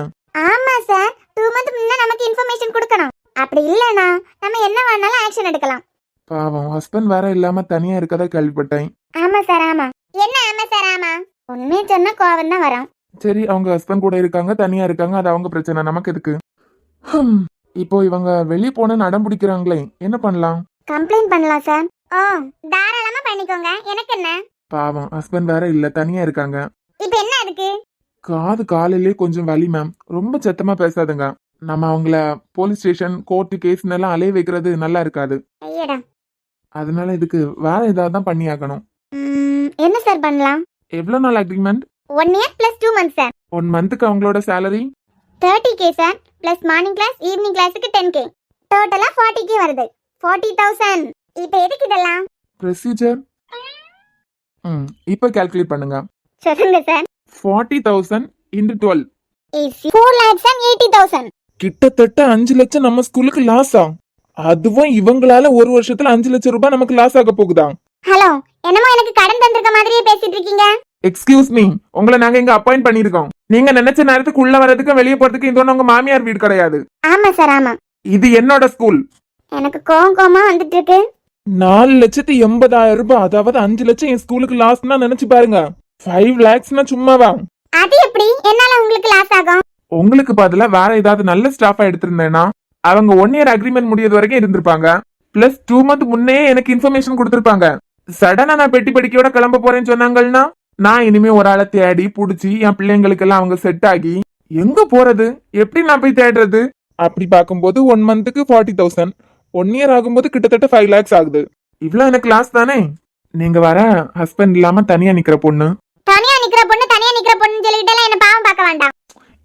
ஆமா சார், 2 மந்த் முன்ன நமக்கு இன்ஃபர்மேஷன் கொடுக்கணும். அப்படி இல்லனா நம்ம என்ன வேணாலும் ஆக்ஷன் எடுக்கலாம். பாவம், ஹஸ்பண்ட் வேற இல்லாம தனியா இருக்கதா கேள்விப்பட்டேன். ஆமா சார், ஆமா. என்ன ஆமா சார், ஆமா? உண்மையை சொன்னா கோவம் தான் வரும். சரி, அவங்க ஹஸ்பண்ட் கூட இருக்காங்க, தனியா இருக்காங்க, அது அவங்க பிரச்சனை, நமக்கு எதுக்கு? இப்போ இவங்க வெளியே போன அடம் பிடிக்கிறாங்களே, என்ன பண்ணலாம்? கம்ப்ளைண்ட் பண்ணலாம் சார். ஓ, தாராளமா பண்ணிக்கோங்க, எனக்கு என்ன? பாவம், ஹஸ்பண்ட் வேற இல்ல, தனியா இருக்காங்க. இப்போ என்ன அதுக்கு? காது காலையிலே கொஞ்சம் வலி மேம். ரொம்ப சத்தமா பேசாதுங்க. நம்ம அவங்கள போலீஸ் ஸ்டேஷன், கோர்ட்டு, கேஸ் எல்லாம் அலைய வைக்கிறது நல்லா இருக்காது. ஐயடா. அதனால இதுக்கு வேற ஏதாவது தான் பண்ணியாக்கணும். என்ன சார் பண்ணலாம்? எவ்வளவு நாள் agreement? 1 year plus 2 months sir. 1 மந்த்துக்கு அவங்களோட salary 30K sir. Plus morning class, evening கிளாஸுக்கு 10K. டோட்டலா 40K வருது. 40,000. இப்போ எதுக்கு இதெல்லாம்? ப்ரொசீஜர். இப்போ கால்குலேட் பண்ணுங்க. சொல்லுங்க சார். 40,000 into 12 is 4,80,000. கிட்டத்தட்ட 5 லட்சம் நம்ம ஸ்கூலுக்கு லாஸா? அதுவும் இவங்களால ஒரு வருஷத்துல 5 லட்சம் ரூபாய் நமக்கு லாஸ் ஆக போகுதா? ஹலோ, என்னமோ எனக்கு கடன் தந்திருக்க மாதிரியே பேசிட்டு இருக்கீங்க. எக்ஸ்கியூஸ் மீ, உங்களை நாங்க இங்க அப்பாயிண்ட் பண்ணிருக்கோம். நீங்க நினைச்ச நேரத்துக்கு உள்ள வரதுக்கும் வெளியே போறதுக்கு இது உங்க மாமியார் வீடு கிடையாது. ஆமா சார், ஆமா. இது என்னோட ஸ்கூல். எனக்கு கோவமா வந்துட்டு இருக்கு. 4,80,000 ரூபாய், அதாவது 5 லட்சம் என் ஸ்கூலுக்கு லாஸ்னா நினைச்சு பாருங்க. 5 lakhsனா சும்மாவா? அது எப்படி என்னால உங்களுக்கு லாஸ் ஆகும்? உங்களுக்கு பதிலா வேற ஏதாவது நல்ல ஸ்டாஃபா எடுத்திருந்தேன்னா அவங்க 1 இயர் அக்ரிமெண்ட் முடியது வரைக்கும் இருந்திருப்பாங்க. பிளஸ் 2 மந்த் முன்னே எனக்கு இன்ஃபர்மேஷன் கொடுத்திருப்பாங்க. சடனா நான் பெட்டி படிக்கையோட கிளம்ப போறேன்னு சொன்னாங்கன்னா நான் இனிமே ஒரு ஆளை தேடி புடிச்சு என் பிள்ளைங்களுக்கு எல்லாம் அவங்க செட் ஆகி எங்க போறது, எப்படி நான் போய் தேடுறது? அப்படி பார்க்கும்போது 1 மந்த்துக்கு 40,000, 1 இயர் ஆகும்போது கிட்டத்தட்ட 5 lakhs ஆகுது. இவ்வளவு எனக்கு லாஸ் தானே? நீங்க வர ஹஸ்பண்ட் இல்லாம தனியா நிக்கிற பொண்ணு சொல்லிட்டே என்ன பாவம் பார்க்க வேண்டாம்.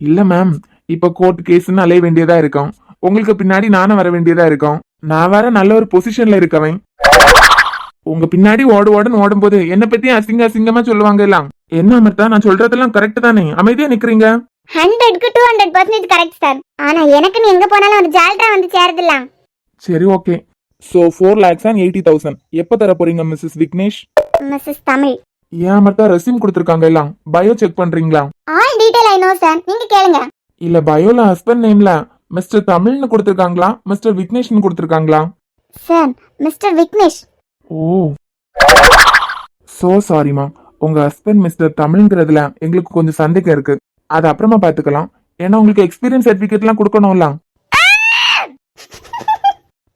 இல்ல மேம், இப்ப கோர்ட் கேஸ்ன்னு அலைய வேண்டியதா இருக்கும். உங்களுக்கு பின்னாடி நானும் வர வேண்டியதா இருக்கும். நான் வேற நல்ல ஒரு பொசிஷன்ல இருக்கவன். உங்க பின்னாடி ஓடுன்னு ஓடும்போது என்ன பத்தி அசிங்கமா சொல்லுவாங்க எல்லாம். என்ன அமிர்தா, நான் சொல்றதெல்லாம் கரெக்ட் தானே? அமைதியா நிக்கிறீங்க. 100க்கு 200% கரெக்ட் சார். ஆனா எனக்குன்னு எங்க போனாலும் ஒரு ஜால்ரா வந்து சேருதுல்ல. சரி, ஓகே. சோ 4,80,000 எப்ப தர போறீங்க மிஸ்ஸஸ் விக்னேஷ்? மிஸ்ஸஸ் தமிழ். ஏன் அமிர்தா, ரெஸ்யூம் கொடுத்திருக்காங்க எல்லாம் பயோ செக் பண்றீங்களா? All detail I know sir, நீங்க கேளுங்க. இல்ல பயோல ஹஸ்பண்ட் நேம்ல மிஸ்டர் தமிழ்னு கொடுத்திருக்காங்களா, மிஸ்டர் விக்னேஷ்னு கொடுத்திருக்காங்களா? Sir mister Vignesh. ஓ, சோ சாரிமா. உங்க ஹஸ்பண்ட் மிஸ்டர் தமிழ்ங்கிறதுல எங்களுக்கு கொஞ்சம் சந்தேகம் இருக்கு. அது அப்புறமா பாத்துக்கலாம். ஏன்னா உங்களுக்கு எக்ஸ்பீரியன்ஸ் சர்டிபிகேட் எல்லாம் கொடுக்கணும்ல.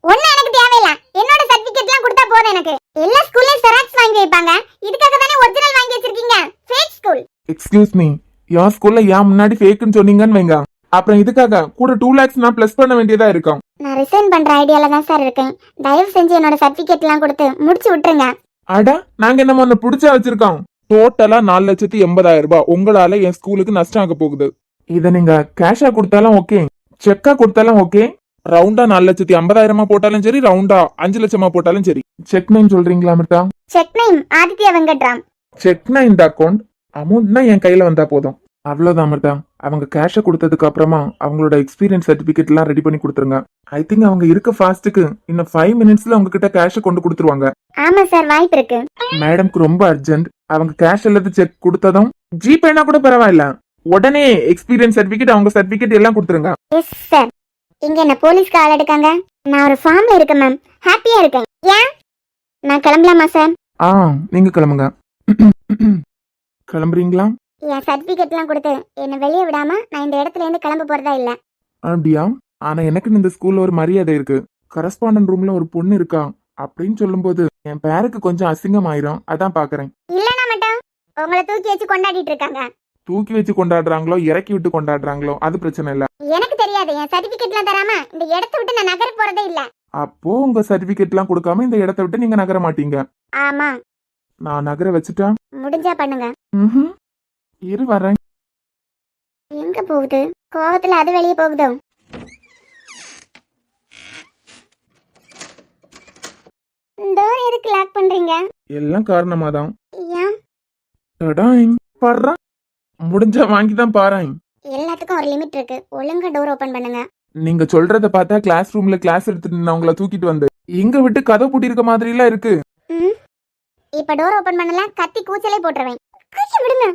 ஒண்ணு எனக்கு தேவையில்ல. என்னோட சர்டிபிகேட்லாம் கொடுத்தா போதும் எனக்கு. எல்லா ஸ்கூல்லயும் ஜெராக்ஸ் வாங்கி வைப்பாங்க. இதுக்காக தானே ஒரிஜினல் வாங்கி வச்சிருக்கீங்க. Fake school. எக்ஸ்கியூஸ் மீ, என் ஸ்கூல்ல ஏன் முன்னாடி ஃபேக்குன்னு சொன்னீங்கன்னு வைங்க. அப்புறம் இதுக்காக கூட 2 lakhs நான் பிளஸ் பண்ண வேண்டியதா இருக்கும். நான் ரிசைன் பண்ற ஐடியால தான் சார் இருக்கேன். தயவு செஞ்சு என்னோட சர்டிபிகேட்லாம் கொடுத்து முடிச்சு விட்டுருங்க. அடா, நாங்க என்ன ஒன்னு புடிச்சா வச்சிருக்கோம். டோட்டலா 4,80,000 ரூபாய் உங்களால என் ஸ்கூலுக்கு நஷ்டம் ஆக போகுது. இத நீங்க கேஷா கொடுத்தாலும் ஓகே, செக்கா கொடுத்தாலும் ஓகே, ரவுண்டா 4,50,000 போட்டாலும் சரி, ரவுண்டா 5 லட்சமா போட்டாலும் சரி. செக் நேம் சொல்றீங்களா அமிர்தா? Check name Aditya Venkatram. செக்னா இந்த அக்கௌண்ட், அமௌண்ட்னா என் கையில வந்தா போதும். அவ்வளவுதான் அமிர்தா. அவங்க கேஷ கொடுத்ததுக்கு அப்புறமா அவங்களோட எக்ஸ்பீரியன்ஸ் சர்டிபிகேட் எல்லாம் ரெடி பண்ணி கொடுத்துருங்க. ஐ திங்க் அவங்க இருக்க ஃபாஸ்ட்டுக்கு இன்னும் 5 மினிட்ஸ்ல உங்ககிட்ட கேஷ கொண்டு கொடுத்துருவாங்க. ஆமா சார், வாய்ப்பு இருக்கு. மேடம்க்கு ரொம்ப அர்ஜென்ட். அவங்க கேஷ் அல்லது செக் கொடுத்ததும் ஜிபேனா கூட பரவாயில்ல, உடனே எக்ஸ்பீரியன்ஸ் சர்டிபிகேட் அவங்க சர்டிபிகேட் எல்லாம் கொடுத்துருங்க. Yes sir. இங்க என்ன போலீஸ்க்கு ஆள் எடுக்காங்க? நான் ஒரு ஃபார்ம்ல இருக்கேன் மேம். ஹாப்பியா இருக்கேன். ஏன் நான் கிளம்பலாமா சார்? ஆ, நீங்க கிளம்புங்க. கிளம்புறீங்களா? என் சர்டிபிகேட்லாம் கொடுத்து என்ன வெளியே விடாம நான் இந்த இடத்துல இருந்து கிளம்ப போறதா இல்ல. அப்படியா? ஆனா எனக்கு இந்த ஸ்கூல்ல ஒரு மரியாதை இருக்கு. கரஸ்பாண்டன்ட் ரூம்ல ஒரு பொண்ணு இருக்கா அப்படின்னு சொல்லும்போது என் பேருக்கு கொஞ்சம் அசிங்கம் ஆயிரும். அதான் பாக்குறேன். இல்லனா மட்டும் உங்களை தூக்கி வச்சு கொண்டாடிட்டு இருக்காங்க. தூக்கி வச்சு கொண்டாடுறாங்களோ இறக்கி விட்டு கொண்டாடுறாங்களோ அது பிரச்சனை இல்ல. எனக்கு தெரியாது. என் சர்டிபிகேட்லாம் தராம இந்த இடத்தை விட்டு நான் நகர போறதே இல்ல. அப்போ உங்க சர்டிபிகேட் எல்லாம் கொடுக்காம இந்த இடத்தை விட்டு நீங்க நகர மாட்டீங்க. ஆமா. நான் நகர வச்சுட்டா? முடிஞ்சா பண்ணுங்க. இரு வரேன். எங்க போகுது? கோவத்துல அது வெளியே போகுதோ? இந்த எதுக்கு லாக் பண்றீங்க? எல்லாம் காரணமாதான். ஏன்? டடாய், பாருடா. முடிஞ்சா வாங்கி தான் பாறேன். எல்லாத்துக்கும் ஒரு லிமிட் இருக்கு. ஒழுங்கா டோர் ஓபன் பண்ணுங்க. நீங்க சொல்றத பார்த்தா கிளாஸ் ரூம்ல கிளாஸ் எடுத்துட்டு இருந்தவங்கள தூக்கிட்டு வந்து இங்க விட்டு கதை பூட்டி இருக்க மாதிரி எல்லாம் இருக்கு. இப்ப டோர் ஓபன் பண்ணல கத்தி கூச்சலே போட்டுருவேன். கையை விடுங்க.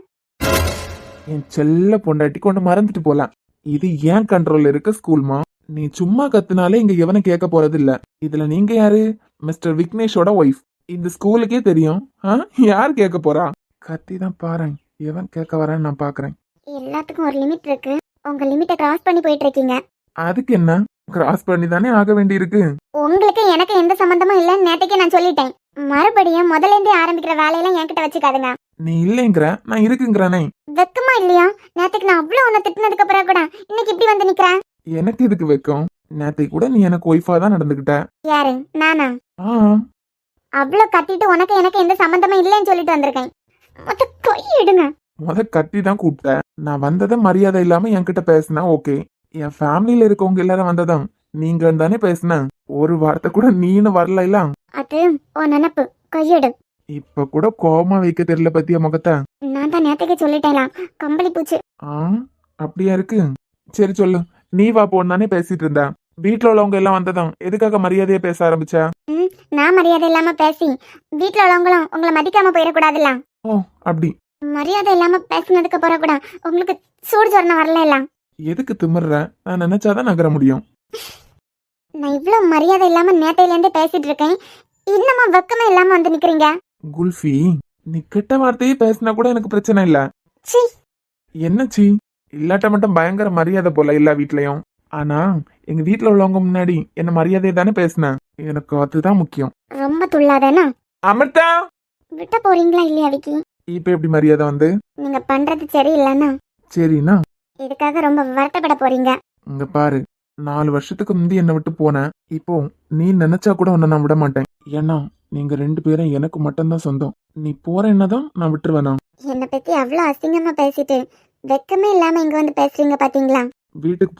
என் செல்ல பொண்டாட்டி கொண்டு மறந்துட்டு போலாம். இது ஏன் கண்ட்ரோல்ல இருக்க ஸ்கூல்மா? நீ சும்மா கத்துனாலே இங்க எவனை கேட்க போறது இல்ல. இதுல நீங்க யாரு? மிஸ்டர் விக்னேஷோட ஒய்ஃப். இந்த ஸ்கூலுக்கே தெரியும். யார் கேட்க போறா? கத்தி தான் பாரு, எவன் கேட்க வரான்னு நான் பாக்குறேன். எல்லாத்துக்கும் ஒரு லிமிட் இருக்கு. உங்க லிமிட்டை கிராஸ் பண்ணி போயிட்டு இருக்கீங்க. அதுக்கு என்ன, கிராஸ் பண்ணி தானே ஆக வேண்டி இருக்கு. உங்களுக்கு எனக்கு எந்த சம்பந்தமும் இல்லன்னு நேத்தைக்கே நான் சொல்லிட்டேன். மறுபடியும் முதல்ல இருந்தே ஆரம்பிக்கிற வேலையெல்லாம் என்கிட்ட வச்சுக்காதுங்க. நீ இல்லைங்கிற, நான் இருக்குங்கிறனே. வெக்கமா இல்லையா? நேத்துக்கு நான் அவ்வளவு உன்னை திட்டினதுக்கு அப்புறம் கூட இன்னைக்கு இப்படி வந்து நிக்கிறேன். எனக்கு இதுக்கு வெக்கம். நேத்தை கூட நீ எனக்கு ஒய்ஃபா தான் நடந்துகிட்ட. யாரு? நானா? அவ்வளவு கத்திட்டு உனக்கு எனக்கு எந்த சம்பந்தமும் இல்லைன்னு சொல்லிட்டு வந்திருக்கேன். மொத்த கையிடுங்க. கத்தி தான் கூப்பிட்ட. நான் வந்ததை மரியாதை இல்லாம என்கிட்ட பேசினா ஓகே. என் ஃபேமிலியில இருக்கவங்க எல்லாரும் வந்ததும் நீங்க தானே பேசின. ஒரு வார்த்தை கூட நீனு வரல இல்ல. அது ஓ நினப்பு. கையிடு. இப்ப கூட கோபமா வைக்க தெரியல பத்தியா முகத்தை. நான் தான் நேத்துக்கு சொல்லிட்டேன். கம்பளி பூச்சு. அப்படியா இருக்கு? சரி சொல்லு. நீ வா போன்னு பேசிட்டு இருந்த. வீட்டுல உள்ளவங்க எல்லாம் வந்ததும் எதுக்காக மரியாதையா பேச ஆரம்பிச்ச? நான் மரியாதை இல்லாம பேசி வீட்டுல உள்ளவங்களும் உங்களை மதிக்காம போயிடக்கூடாதுல்ல. ஓ அப்படி. மரியாதை இல்லாம பேசினதுக்கு அப்புறம் கூட உங்களுக்கு சூடு சொரணம் வரல இல்ல. எதுக்கு திமிர்ற? நான் நினைச்சாதான் நகர முடியும். நான் இவ்வளவு மரியாதை இல்லாம நேத்தையில இருந்து பேசிட்டு இருக்கேன். இன்னமா வெக்கமே இல்லாம வந்து நிக்கிறீங்க. குல்ஃபி, நீ கெட்ட வார்த்தையே பேசினா கூட எனக்கு பிரச்சனை இல்ல. என்ன சி? இல்லாட்ட மட்டும் பயங்கர மரியாதை போல எல்லா வீட்லயும். ஆனா எங்க வீட்டுல உள்ளவங்க முன்னாடி என்ன மரியாதையை தானே பேசினேன். எனக்கு அதுதான் முக்கியம். ரொம்ப துள்ளாதானா? அமிர்தா, விட்ட போறீங்களா இல்லையா விக்கி? இப்ப எப்படி மரியாதை வந்து? நீங்க பண்றது சரியில்லைன்னா சரிண்ணா இதுக்காக ரொம்ப வருத்தப்பட போறீங்க. இங்க பாரு, 4 வருஷத்துக்கு முந்தி என்னை விட்டு போன. இப்போ நீ நினைச்சா கூட உன்னை நான் விட மாட்டேன். ஏன்னா நீங்க 2 பேரும் எனக்கு மட்டும்தான் சொந்தம். நீ போற என்னதான் நான் விட்டுருவேனா? என்னை பத்தி அவ்வளவு அசிங்கமா பேசிட்டு வெக்கமே இல்லாம இங்க வந்து பேசுறீங்க பாத்தீங்களா? வீட்டுக்கு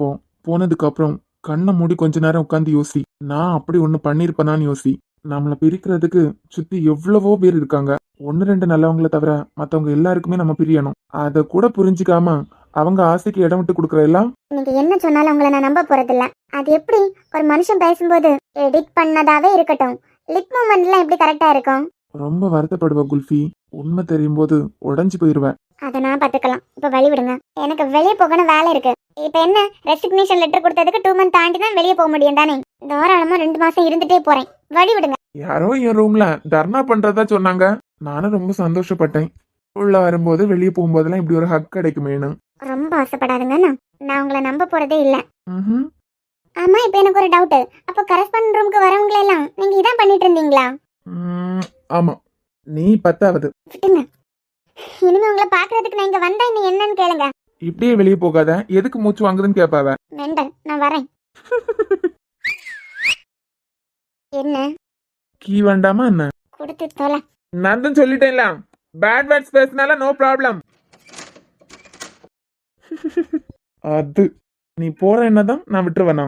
போனதுக்கு அப்புறம் கண்ணை மூடி கொஞ்ச நேரம் உட்காந்து யோசி. நான் அப்படி ஒண்ணு பண்ணிருப்பேனான்னு யோசி. நம்மள பிரிக்கிறதுக்கு சுத்தி எவ்வளவோ பேர் இருக்காங்க. ஒன்னு ரெண்டு நல்லவங்கள தவிர மத்தவங்க எல்லாருக்குமே நம்ம பிரியணும். அத கூட புரிஞ்சுக்காம அவங்க ஆசைக்கு இடம் விட்டு கொடுக்கற எல்லாம். நீங்க என்ன சொன்னாலும் உங்களை நான் நம்ப போறதில்ல. அது எப்படி ஒரு மனுஷன் பேசும்போது எடிட் பண்ணதாவே இருக்கட்டும், லிப் மூமெண்ட்லாம் எப்படி கரெக்டா இருக்கும்? ரொம்ப வருத்தப்படுவ குல்ஃபி. உண்மை தெரியும் போது உடஞ்சு போயிருவேன். அதை நான் பார்த்துக்கலாம். இப்போ வழி விடுங்க, எனக்கு வெளியே போகணும், வேலை இருக்கு. இப்போ என்ன, ரெசிக்னேஷன் லெட்டர் கொடுத்ததுக்கு 2 மந்த் தாண்டி தான் வெளியே போக முடியும் தானே? தாராளமா 2 மாசம் இருந்துட்டே போறேன். வழி விடுங்க. யாரோ என் ரூம்ல தர்ணா பண்றதா சொன்னாங்க. நானும் ரொம்ப சந்தோஷப்பட்டேன். உள்ள வரும்போது வெளியே போகும்போதெல்லாம் இப்படி ஒரு ஹக் கிடைக்குமேனு. ரொம்ப ஆசைப்படாதுங்க. நான் உங்களை நம்ப போறதே இல்ல. ம்ஹும். ஆமா, இப்போ எனக்கு ஒரு டவுட். அப்போ கரஸ்பாண்ட் ரூமுக்கு வரவங்க எல்லாம் நீங்க இதான் பண்ணிட்டு இருந்தீங்களா? ஆமா, நீ 10வது. விட்டுங்க. இனிமே உங்களை பாக்குறதுக்கு நான் இங்க வந்தா இன்னும் என்னன்னு கேளுங்க. இப்படியே வெளியே போகாத, எதுக்கு மூச்சு வாங்குதுன்னு கேட்பாவ. மெண்டல், நான் வரேன். என்ன கீ வேண்டாமா என்ன? கொடுத்து தொலை. நான் தான் சொல்லிட்டேன்ல, பேட் வேர்ட்ஸ் பேசினால நோ ப்ராப்ளம். அது நீ போற என்னதான் நான் விட்டுருவேனா?